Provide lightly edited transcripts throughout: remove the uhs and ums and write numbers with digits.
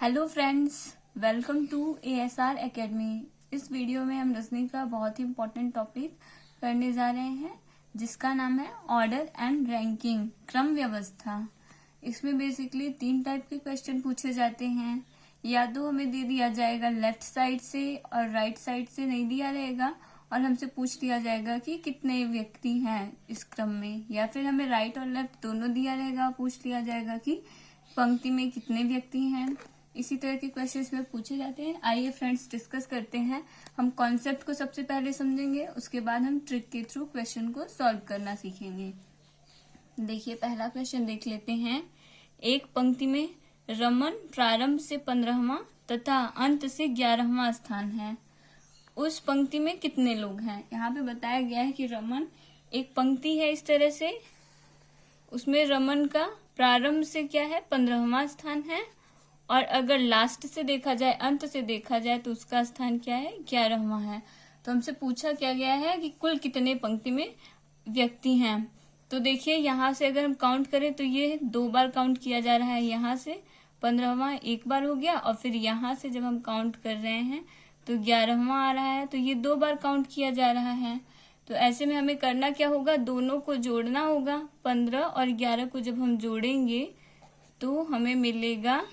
Hello friends, welcome to ASR academy. इस video में हम रीजनिंग का बहुत ही इम्पोर्टेंट टॉपिक करने जा रहे हैं जिसका नाम है ऑर्डर एंड रैंकिंग, क्रम व्यवस्था। इसमें बेसिकली 3 टाइप के क्वेश्चन पूछे जाते हैं। या तो हमें दे दिया जाएगा लेफ्ट साइड से और राइट साइड से नहीं दिया रहेगा और हमसे पूछ लिया जाएगा कि कितने व्यक्ति हैं इस क्रम में, या फिर हमें राइट और लेफ्ट दोनों दिया रहेगा, पूछ लिया जाएगा कि पंक्ति में कितने व्यक्ति हैं। इसी तरह के क्वेश्चंस में पूछे जाते हैं। आइए फ्रेंड्स डिस्कस करते हैं। हम कॉन्सेप्ट को सबसे पहले समझेंगे, उसके बाद हम ट्रिक के थ्रू क्वेश्चन को सॉल्व करना सीखेंगे। देखिए पहला क्वेश्चन देख लेते हैं। एक पंक्ति में रमन प्रारंभ से 15वां तथा अंत से 11वां स्थान है। उस पंक्ति में कितने लोग हैं? यहाँ पे बताया गया है कि रमन एक पंक्ति है इस तरह से, उसमें रमन का प्रारंभ से क्या है 15वां स्थान है, और अगर लास्ट से देखा जाए, अंत से देखा जाए तो उसका स्थान क्या है 11वां है। तो हमसे पूछा क्या गया है कि कुल कितने पंक्ति में व्यक्ति हैं। तो देखिए यहाँ से अगर हम काउंट करें तो ये 2 बार काउंट किया जा रहा है। यहाँ से 15वां एक बार हो गया और फिर यहाँ से जब हम काउंट कर रहे हैं तो 11वां आ रहा है, तो ये 2 बार काउंट किया जा रहा है। तो ऐसे में हमें करना क्या होगा, दोनों को जोड़ना होगा। 15 और 11 को जब हम जोड़ेंगे तो हमें मिलेगा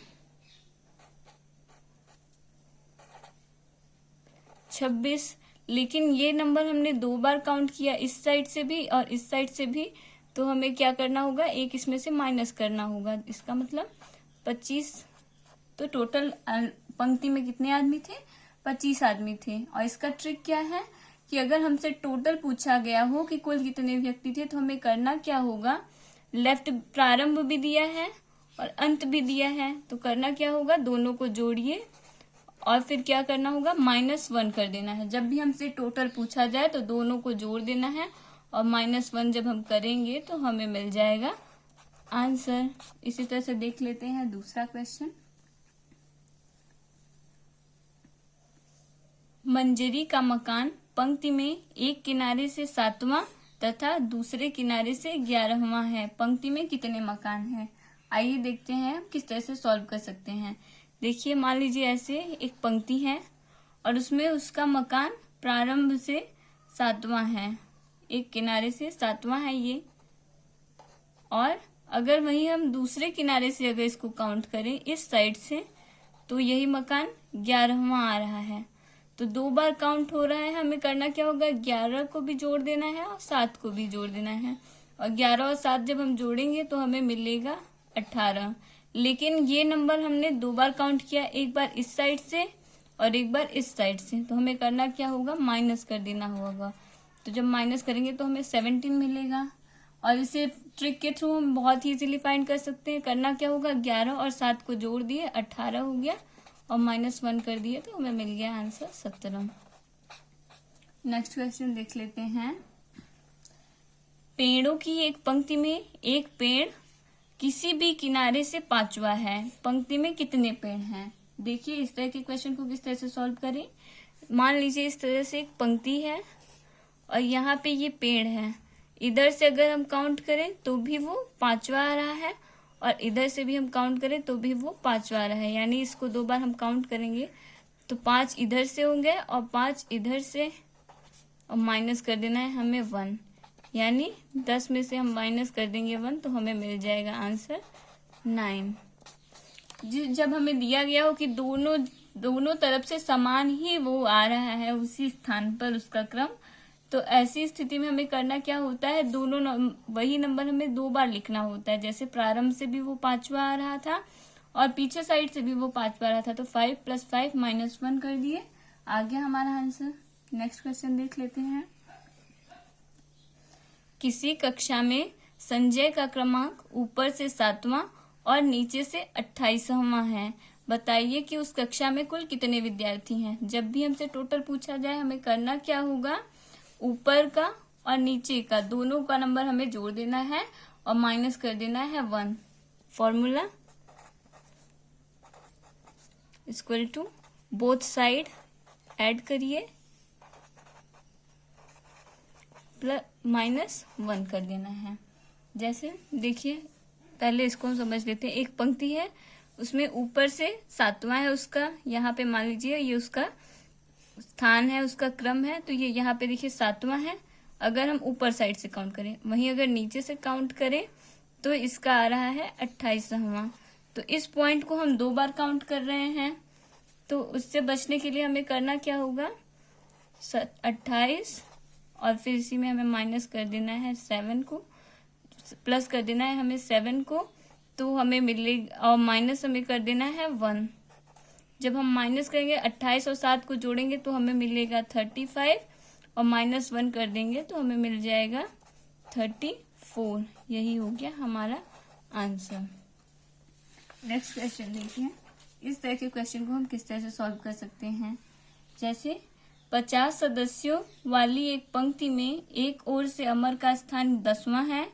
26। लेकिन ये नंबर हमने 2 बार काउंट किया, इस साइड से भी और इस साइड से भी, तो हमें क्या करना होगा, एक इसमें से माइनस करना होगा। इसका मतलब 25। तो टोटल पंक्ति में कितने आदमी थे? 25 आदमी थे। और इसका ट्रिक क्या है कि अगर हमसे टोटल पूछा गया हो कि कुल कितने व्यक्ति थे, तो हमें करना क्या होगा, लेफ्ट प्रारंभ भी दिया है और अंत भी दिया है, तो करना क्या होगा, दोनों को जोड़िए और फिर क्या करना होगा, -1 कर देना है। जब भी हमसे टोटल पूछा जाए तो दोनों को जोड़ देना है और -1 जब हम करेंगे तो हमें मिल जाएगा आंसर। इसी तरह से देख लेते हैं दूसरा क्वेश्चन। मंजरी का मकान पंक्ति में एक किनारे से 7वां तथा दूसरे किनारे से 11वां है। पंक्ति में कितने मकान हैं? आइए देखते हैं हम किस तरह से सॉल्व कर सकते हैं। देखिए मान लीजिए ऐसे एक पंक्ति है और उसमें उसका मकान प्रारंभ से 7वां है, एक किनारे से 7वां है ये, और अगर वही हम दूसरे किनारे से अगर इसको काउंट करें इस साइड से तो यही मकान 11वां आ रहा है। तो 2 बार काउंट हो रहा है। हमें करना क्या होगा, 11 को भी जोड़ देना है और 7 को भी जोड़ देना है, और 11 और 7 जब हम जोड़ेंगे तो हमें मिलेगा 18। लेकिन ये नंबर हमने 2 बार काउंट किया, एक बार इस साइड से और एक बार इस साइड से, तो हमें करना क्या होगा, माइनस कर देना होगा। तो जब माइनस करेंगे तो हमें 17 मिलेगा। और इसे ट्रिक के थ्रू हम बहुत ही इजीली फाइंड कर सकते हैं। करना क्या होगा, 11 और 7 को जोड़ दिए 18 हो गया और -1 कर दिए तो हमें मिल गया आंसर 17। नेक्स्ट क्वेश्चन देख लेते हैं। पेड़ों की एक पंक्ति में एक पेड़ किसी भी किनारे से 5वां है। पंक्ति में कितने पेड़ हैं? देखिए इस तरह के क्वेश्चन को किस तरह से सॉल्व करें। मान लीजिए इस तरह से एक पंक्ति है और यहाँ पे ये पेड़ है। इधर से अगर हम काउंट करें तो भी वो 5वां आ रहा है और इधर से भी हम काउंट करें तो भी वो 5वां आ रहा है। यानी इसको 2 बार हम काउंट करेंगे तो 5 इधर से होंगे और 5 इधर से, और माइनस कर देना है हमें 1। यानी 10 में से हम माइनस कर देंगे 1 तो हमें मिल जाएगा आंसर 9। जब हमें दिया गया हो कि दोनों तरफ से समान ही वो आ रहा है उसी स्थान पर उसका क्रम, तो ऐसी स्थिति में हमें करना क्या होता है, वही नंबर हमें 2 बार लिखना होता है। जैसे प्रारंभ से भी वो 5वां आ रहा था और पीछे साइड से भी वो 5वां आ रहा था, तो 5 + 5 -1 कर दिए, आ गया हमारा आंसर। नेक्स्ट क्वेश्चन देख लेते हैं। किसी कक्षा में संजय का क्रमांक ऊपर से 7वां और नीचे से 28वां है। बताइए कि उस कक्षा में कुल कितने विद्यार्थी हैं। जब भी हमसे टोटल पूछा जाए हमें करना क्या होगा, ऊपर का और नीचे का दोनों का नंबर हमें जोड़ देना है और माइनस कर देना है 1। Formula equal to both side add करिए -1 कर देना है। जैसे देखिए पहले इसको हम समझ लेते हैं। एक पंक्ति है उसमें ऊपर से 7वां है उसका, यहाँ पे मान लीजिए ये उसका स्थान है, उसका क्रम है, तो ये यहाँ पे देखिए 7वां है अगर हम ऊपर साइड से काउंट करें। वहीं अगर नीचे से काउंट करें तो इसका आ रहा है 28वां। तो इस पॉइंट को हम 2 बार काउंट कर रहे हैं, तो उससे बचने के लिए हमें करना क्या होगा, 28 और फिर इसी में हमें माइनस कर देना है 7 को, प्लस कर देना है हमें 7 को, तो हमें मिलेगा, और माइनस हमें कर देना है 1। जब हम माइनस करेंगे 28 और 7 को जोड़ेंगे तो हमें मिलेगा 35 और -1 कर देंगे तो हमें मिल जाएगा 34। यही हो गया हमारा आंसर। नेक्स्ट क्वेश्चन देखिए, इस तरह के क्वेश्चन को हम किस तरह से सॉल्व कर सकते हैं। जैसे 50 सदस्यों वाली एक पंक्ति में एक ओर से अमर का स्थान 10वां है,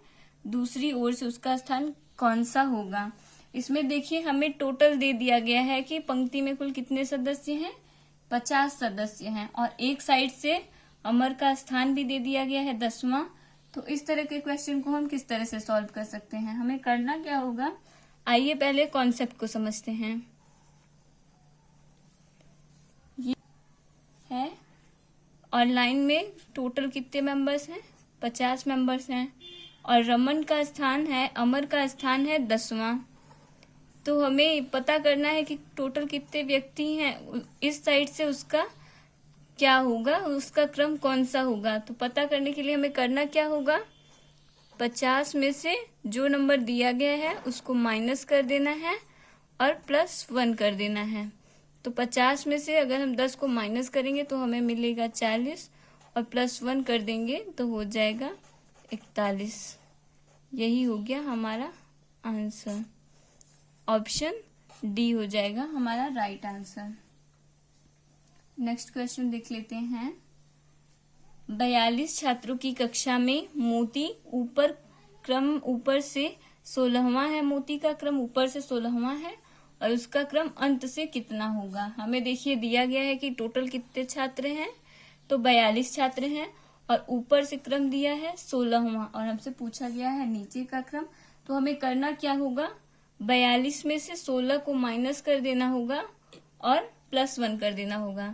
दूसरी ओर से उसका स्थान कौन सा होगा। इसमें देखिए हमें टोटल दे दिया गया है कि पंक्ति में कुल कितने सदस्य हैं, 50 सदस्य हैं, और एक साइड से अमर का स्थान भी दे दिया गया है 10वां। तो इस तरह के क्वेश्चन को हम किस तरह से सॉल्व कर सकते हैं, हमें करना क्या होगा। आइए पहले कॉन्सेप्ट को समझते हैं। ये है, और लाइन में टोटल कितने मेंबर्स हैं, 50 मेंबर्स हैं, और रमन का स्थान है, अमर का स्थान है 10वां। तो हमें पता करना है कि टोटल कितने व्यक्ति हैं, इस साइड से उसका क्या होगा, उसका क्रम कौन सा होगा। तो पता करने के लिए हमें करना क्या होगा, 50 में से जो नंबर दिया गया है उसको माइनस कर देना है और +1 कर देना है। तो 50 में से अगर हम 10 को माइनस करेंगे तो हमें मिलेगा 40 और +1 कर देंगे तो हो जाएगा 41। यही हो गया हमारा आंसर। ऑप्शन डी हो जाएगा हमारा राइट आंसर। नेक्स्ट क्वेश्चन देख लेते हैं। 42 छात्रों की कक्षा में मोती ऊपर से 16वां है, मोती का क्रम ऊपर से 16वां है और उसका क्रम अंत से कितना होगा। हमें देखिए दिया गया है कि टोटल कितने छात्र हैं, तो 42 छात्र हैं, और ऊपर से क्रम दिया है 16वां, और हमसे पूछा गया है नीचे का क्रम। तो हमें करना क्या होगा, 42 में से 16 को माइनस कर देना होगा और +1 कर देना होगा।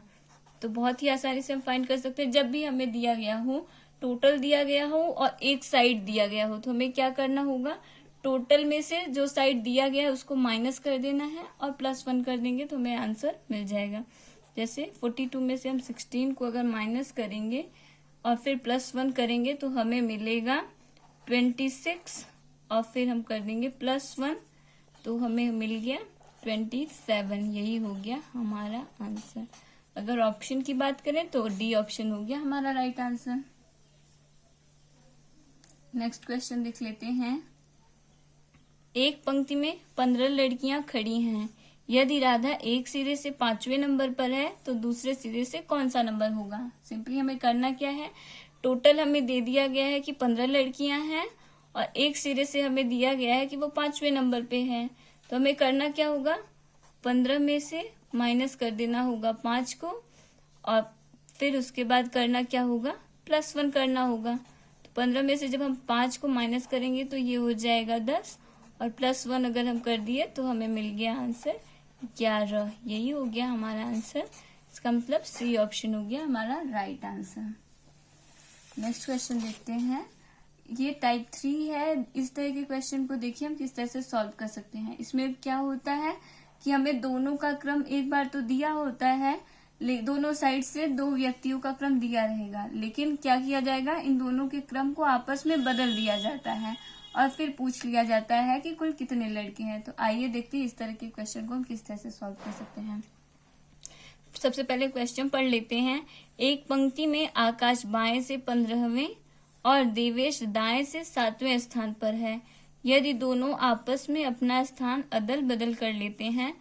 तो बहुत ही आसानी से हम फाइंड कर सकते हैं। जब भी हमें दिया गया हो, टोटल दिया गया हो और एक साइड दिया गया हो, तो हमें क्या करना होगा, टोटल में से जो साइड दिया गया है उसको माइनस कर देना है और +1 कर देंगे तो हमें आंसर मिल जाएगा। जैसे 42 में से हम 16 को अगर माइनस करेंगे और फिर +1 करेंगे तो हमें मिलेगा 26, और फिर हम कर देंगे +1 तो हमें मिल गया 27। यही हो गया हमारा आंसर। अगर ऑप्शन की बात करें तो डी ऑप्शन हो गया हमारा राइट आंसर। नेक्स्ट क्वेश्चन देख लेते हैं। एक पंक्ति में 15 लड़कियां खड़ी हैं। यदि राधा एक सिरे से 5वें नंबर पर है तो दूसरे सिरे से कौन सा नंबर होगा। सिंपली हमें करना क्या है, टोटल हमें दे दिया गया है कि 15 लड़कियां हैं और एक सिरे से हमें दिया गया है कि वो 5वें नंबर पे है। तो हमें करना क्या होगा, 15 में से माइनस कर देना होगा 5 को, और फिर उसके बाद करना क्या होगा, +1 करना होगा। तो 15 में से जब हम 5 को माइनस करेंगे तो ये हो जाएगा 10, और +1 अगर हम कर दिए तो हमें मिल गया आंसर 11। यही हो गया हमारा आंसर। इसका मतलब सी ऑप्शन हो गया हमारा राइट आंसर। नेक्स्ट क्वेश्चन देखते हैं। ये टाइप 3 है। इस तरह के क्वेश्चन को देखिए हम किस तरह से सॉल्व कर सकते हैं। इसमें क्या होता है कि हमें दोनों का क्रम एक बार तो दिया होता है, दोनों साइड से 2 व्यक्तियों का क्रम दिया रहेगा, लेकिन क्या किया जाएगा, इन दोनों के क्रम को आपस में बदल दिया जाता है और फिर पूछ लिया जाता है कि कुल कितने लड़के हैं। तो आइए देखते हैं इस तरह के क्वेश्चन को हम किस तरह से सॉल्व कर सकते हैं। सबसे पहले क्वेश्चन पढ़ लेते हैं। एक पंक्ति में आकाश बाएं से 15वें और देवेश दाएं से 7वें स्थान पर है। यदि दोनों आपस में अपना स्थान अदल बदल कर लेते हैं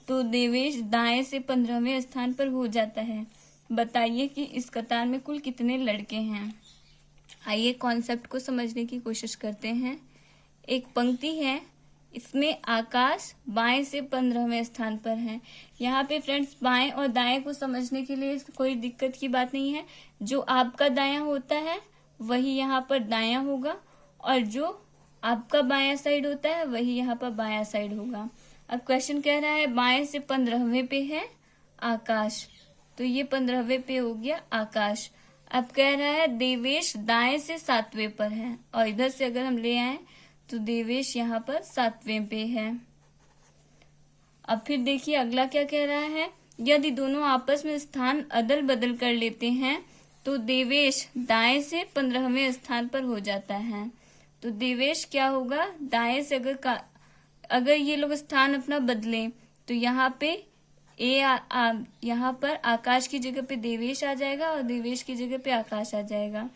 तो देवेश दाएं से 15वें स्थान पर हो जाता है। बताइए कि इस कतार में कुल कितने लड़के हैं। आइए कॉन्सेप्ट को समझने की कोशिश करते हैं। एक पंक्ति है, इसमें आकाश बाएं से 15वें स्थान पर है। यहाँ पे फ्रेंड्स बाएं और दाएं को समझने के लिए कोई दिक्कत की बात नहीं है। जो आपका दायां होता है वही यहाँ पर दायां होगा, और जो आपका बायां साइड होता है वही यहाँ पर बायां साइड होगा। अब क्वेश्चन कह रहा है बाएं से 15वें पे है आकाश, तो ये 15वें पे हो गया आकाश। अब कह रहा है देवेश दाएं से 7वें पर है, और इधर से अगर हम ले आए तो देवेश यहाँ पर 7वें पे है। अब फिर देखिए अगला क्या कह रहा है, यदि दोनों आपस में स्थान अदल बदल कर लेते हैं तो देवेश दाएं से 15वें स्थान पर हो जाता है। तो देवेश क्या होगा, दाएं से अगर ये लोग स्थान अपना बदलें तो यहाँ पे यहाँ पर आकाश की जगह पे देवेश आ जाएगा और देवेश की जगह पे आकाश आ जाएगा।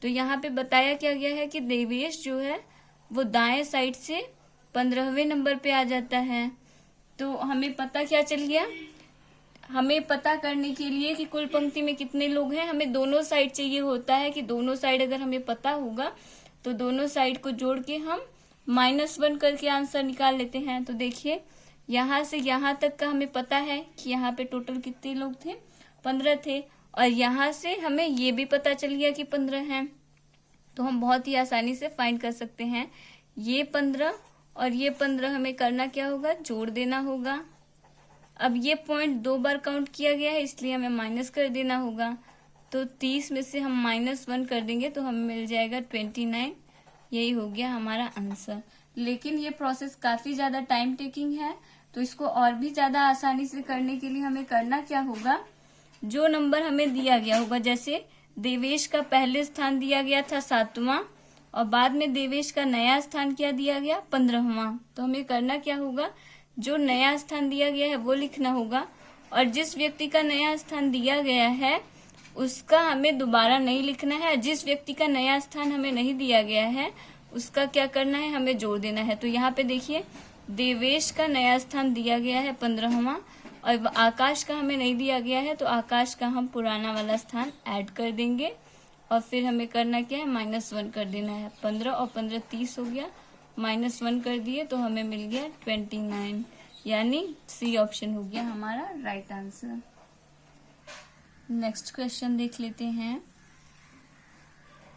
तो यहाँ पे बताया क्या गया है कि देवेश जो है वो दाएं साइड से 15वें नंबर पे आ जाता है। तो हमें पता क्या चल गया, हमें पता करने के लिए कि कुल पंक्ति में कितने लोग हैं, हमें दोनों साइड चाहिए होता है कि दोनों साइड अगर हमें पता होगा तो दोनों साइड को जोड़ के हम -1 करके आंसर निकाल लेते हैं। तो देखिए यहाँ से यहाँ तक का हमें पता है कि यहाँ पे टोटल कितने लोग थे, 15 थे, और यहाँ से हमें ये भी पता चल गया कि 15 हैं। तो हम बहुत ही आसानी से फाइंड कर सकते हैं ये 15 और ये 15 हमें करना क्या होगा, जोड़ देना होगा। अब ये पॉइंट 2 बार काउंट किया गया है इसलिए हमें माइनस कर देना होगा। तो 30 में से हम -1 कर देंगे तो हमें मिल जाएगा 29। यही हो गया हमारा आंसर। लेकिन ये प्रोसेस काफी ज्यादा टाइम टेकिंग है, तो इसको और भी ज्यादा आसानी से करने के लिए हमें करना क्या होगा, जो नंबर हमें दिया गया होगा, जैसे देवेश का पहले स्थान दिया गया था 7वां और बाद में देवेश का नया स्थान क्या दिया गया, 15वां। तो हमें करना क्या होगा, जो नया स्थान दिया गया है वो लिखना होगा, और जिस व्यक्ति का नया स्थान दिया गया है उसका हमें दोबारा नहीं लिखना है। जिस व्यक्ति का नया स्थान हमें नहीं दिया गया है उसका क्या करना है, हमें जोड़ देना है। तो यहाँ पे देखिए देवेश का नया स्थान दिया गया है 15वां और आकाश का हमें नहीं दिया गया है, तो आकाश का हम पुराना वाला स्थान ऐड कर देंगे और फिर हमें करना क्या है, -1 कर देना है। 15 और 15 30 हो गया, -1 कर दिए तो हमें मिल गया 29, यानी सी ऑप्शन हो गया हमारा राइट आंसर। नेक्स्ट क्वेश्चन देख लेते हैं।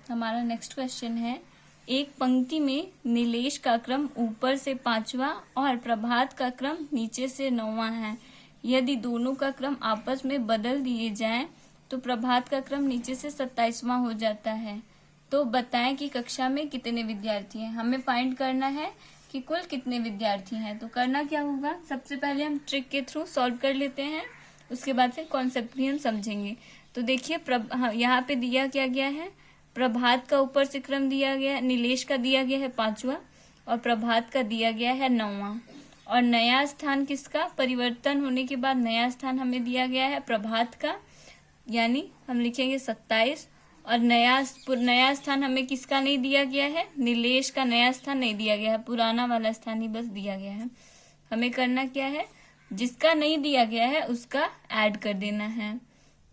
हमारा नेक्स्ट क्वेश्चन है, एक पंक्ति में नीलेश का क्रम ऊपर से 5वां और प्रभात का क्रम नीचे से 9वां है। यदि दोनों का क्रम आपस में बदल दिए जाएं तो प्रभात का क्रम नीचे से 27वां हो जाता है। तो बताएं कि कक्षा में कितने विद्यार्थी हैं। हमें फाइंड करना है कि कुल कितने विद्यार्थी हैं। तो करना क्या होगा, सबसे पहले हम ट्रिक के थ्रू सॉल्व कर लेते हैं, उसके बाद फिर कॉन्सेप्ट भी हम समझेंगे। तो देखिए यहाँ पे दिया क्या गया है, प्रभात का ऊपर से क्रम दिया गया, नीलेश का दिया गया है 5वां और प्रभात का दिया गया है 9वां, और नया स्थान किसका, परिवर्तन होने के बाद नया स्थान हमें दिया गया है प्रभात का, यानी हम लिखेंगे 27, और नया स्थान हमें किसका नहीं दिया गया है, नीलेश का नया स्थान नहीं दिया गया है, पुराना वाला स्थान ही बस दिया गया है। हमें करना क्या है, जिसका नहीं दिया गया है उसका ऐड कर देना है।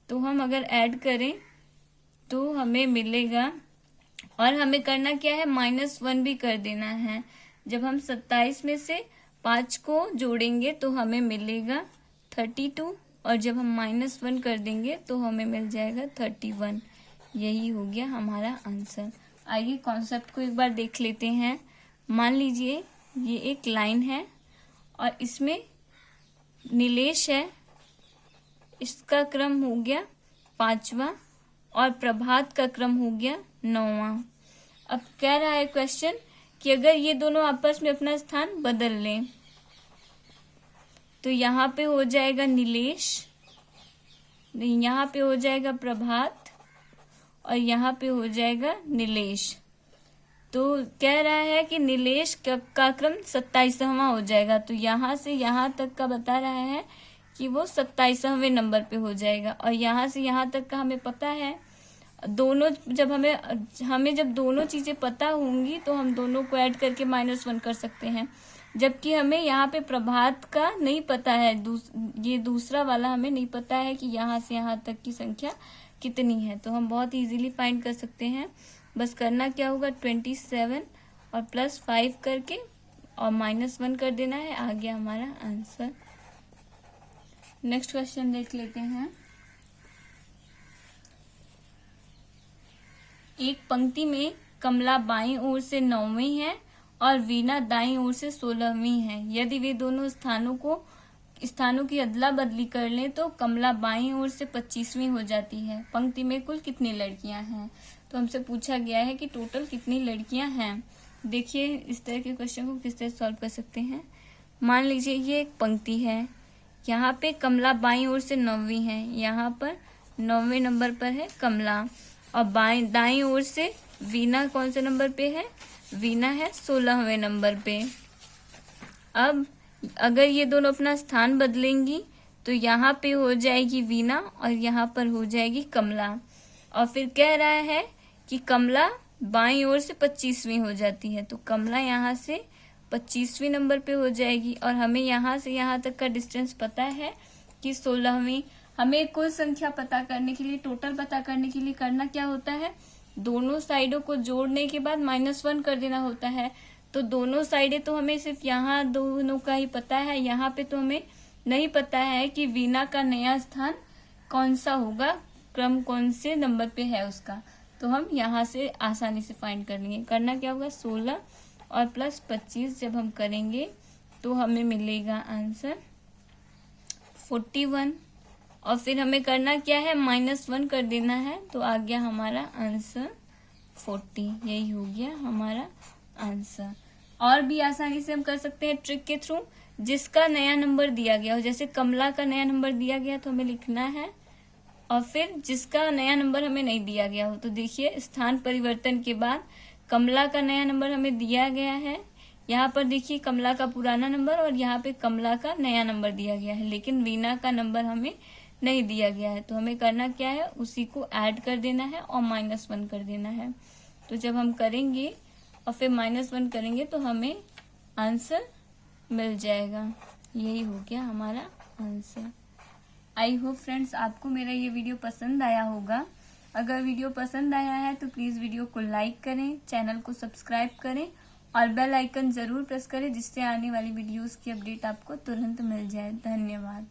तो हम अगर ऐड करें तो हमें मिलेगा, और हमें करना क्या है, -1 भी कर देना है। जब हम 27 में से 5 को जोड़ेंगे तो हमें मिलेगा 32, और जब हम -1 कर देंगे तो हमें मिल जाएगा 31। यही हो गया हमारा आंसर। आइए कॉन्सेप्ट को एक बार देख लेते हैं। मान लीजिए ये एक लाइन है और इसमें नीलेश है, इसका क्रम हो गया 5वां और प्रभात का क्रम हो गया 9वां। अब कह रहा है क्वेश्चन कि अगर ये दोनों आपस में अपना स्थान बदल लें तो यहाँ पे हो जाएगा नीलेश, यहाँ पे हो जाएगा प्रभात और यहाँ पे हो जाएगा नीलेश। तो कह रहा है कि नीलेश का क्रम 27वां हो जाएगा। तो यहाँ से यहाँ तक का बता रहा है कि वो 27वें नंबर पे हो जाएगा, और यहाँ से यहाँ तक का हमें पता है। दोनों जब हमें जब दोनों चीजें पता होंगी तो हम दोनों को ऐड करके -1 कर सकते हैं, जबकि हमें यहाँ पे प्रभात का नहीं पता है, ये दूसरा वाला हमें नहीं पता है कि यहाँ से यहाँ तक की संख्या कितनी है। तो हम बहुत इजीली फाइंड कर सकते हैं। बस करना क्या होगा, 27 और +5 करके और -1 कर देना है, आ गया हमारा आंसर। नेक्स्ट क्वेश्चन देख लेते हैं। एक पंक्ति में कमला बाईं ओर से 9वीं है और वीना दाईं ओर से 16वीं है। यदि वे दोनों स्थानों की अदला बदली कर लें तो कमला बाईं ओर से 25वीं हो जाती है। पंक्ति में कुल कितनी लड़कियां हैं? तो हमसे पूछा गया है कि टोटल कितनी लड़कियां हैं। देखिए इस तरह के क्वेश्चन को किस तरह सॉल्व कर सकते हैं। मान लीजिए ये एक पंक्ति है, यहाँ पे कमला बाईं ओर से 9वीं है, यहाँ पर 9वें नंबर पर है कमला, और दाईं ओर से वीना कौन से नंबर पे है? वीना है 16वें नंबर पे। अब अगर ये दोनों अपना स्थान बदलेंगी तो यहाँ पे हो जाएगी वीना और यहाँ पर हो जाएगी कमला। और फिर कह रहा है कि कमला बाईं ओर से 25वीं हो जाती है, तो कमला यहाँ से 25वीं नंबर पे हो जाएगी। और हमें यहाँ से यहाँ तक का डिस्टेंस पता है कि 16वीं। हमें कुल संख्या पता करने के लिए, टोटल पता करने के लिए करना क्या होता है? दोनों साइडों को जोड़ने के बाद -1 कर देना होता है। तो दोनों साइडें तो हमें सिर्फ यहाँ दोनों का ही पता है, यहाँ पे तो हमें नहीं पता है कि वीना का नया स्थान कौन सा होगा, क्रम कौन से नंबर पे है उसका। तो हम यहाँ से आसानी से फाइंड कर लेंगे। करना क्या होगा? 16 और प्लस 25 जब हम करेंगे तो हमें मिलेगा आंसर 41। और फिर हमें करना क्या है? -1 कर देना है, तो आ गया हमारा आंसर 40। यही हो गया हमारा आंसर। और भी आसानी से हम कर सकते हैं ट्रिक के थ्रू। जिसका नया नंबर दिया गया हो, जैसे कमला का नया नंबर दिया गया तो हमें लिखना है, और फिर जिसका नया नंबर हमें नहीं दिया गया हो, तो देखिए स्थान परिवर्तन के बाद कमला का नया नंबर हमें दिया गया है। यहाँ पर देखिए कमला का पुराना नंबर और यहाँ पे कमला का नया नंबर दिया गया है, लेकिन वीना का नंबर हमें नहीं दिया गया है। तो हमें करना क्या है? उसी को ऐड कर देना है और -1 कर देना है। तो जब हम करेंगे और फिर -1 करेंगे तो हमें आंसर मिल जाएगा। यही हो गया हमारा आंसर। आई होप फ्रेंड्स आपको मेरा ये वीडियो पसंद आया होगा। अगर वीडियो पसंद आया है तो प्लीज़ वीडियो को लाइक करें, चैनल को सब्सक्राइब करें और बेल आइकन ज़रूर प्रेस करें, जिससे आने वाली वीडियोस की अपडेट आपको तुरंत मिल जाए। धन्यवाद।